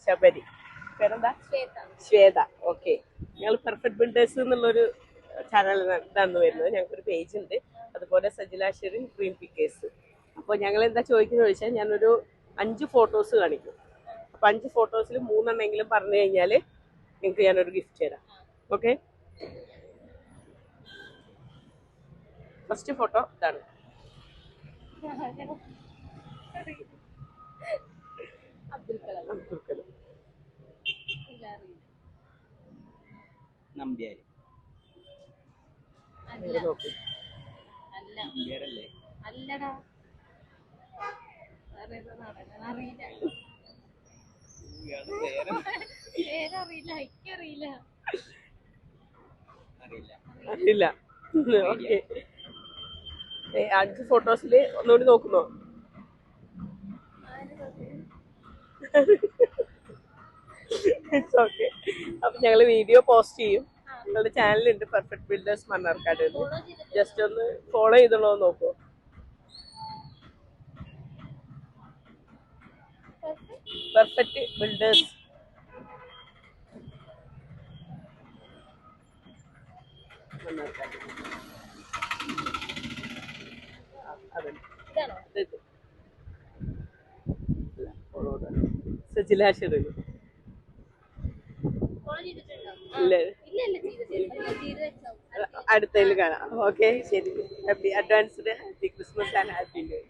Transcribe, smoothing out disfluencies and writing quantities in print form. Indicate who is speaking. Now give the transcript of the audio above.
Speaker 1: ശബരി. പേരെന്താ? ശ്വേത. ഓക്കെ. ഞങ്ങൾ perfect builders എന്നുള്ളൊരു ചാനലിനാണ് വരുന്നത്. ഞങ്ങൾക്കൊരു പേജ് ഉണ്ട്. അതുപോലെ സജില ഷെറിൻ ഡ്രീം പിക്കേഴ്സ്. അപ്പോൾ ഞങ്ങൾ എന്താ ചോദിക്കുന്നത് ചോദിച്ചാൽ ഞാനൊരു 5 ഫോട്ടോസ് കാണിക്കും. അപ്പോൾ 5 ഫോട്ടോസിൽ 3 എണ്ണെങ്കിലും പറഞ്ഞു കഴിഞ്ഞാൽ നിങ്ങൾക്ക് ഞാനൊരു ഗിഫ്റ്റ് തരാം. ഓക്കെ. ഫസ്റ്റ് ഫോട്ടോ ഇതാണ്. അബ്ദുൽ കലാം.
Speaker 2: നമ്പ്യാര്.
Speaker 1: നോക്ക്.
Speaker 2: നമ്പ്യാരല്ലേ?
Speaker 3: അല്ലടാ,
Speaker 1: അറിയില്ല. ഓക്കെ. 5 ഫോട്ടോസിൽ ഒന്നുകൂടി നോക്കുന്നോ? ഓക്കെ. അപ്പൊ ഞങ്ങള് വീഡിയോ പോസ്റ്റ് ചെയ്യും. നിങ്ങളുടെ ചാനലുണ്ട് പെർഫെക്റ്റ് ബിൽഡേഴ്സ് മണ്ണാർക്കാട്. ജസ്റ്റ് ഒന്ന് ഫോളോ ചെയ്തോളൂ, നോക്കൂ. Perfect builders. സജില ഷെറിൻ. അടുത്തതിൽ കാണാം. ഓക്കെ, ശരി. Happy advanced happy Christmas and happy new year.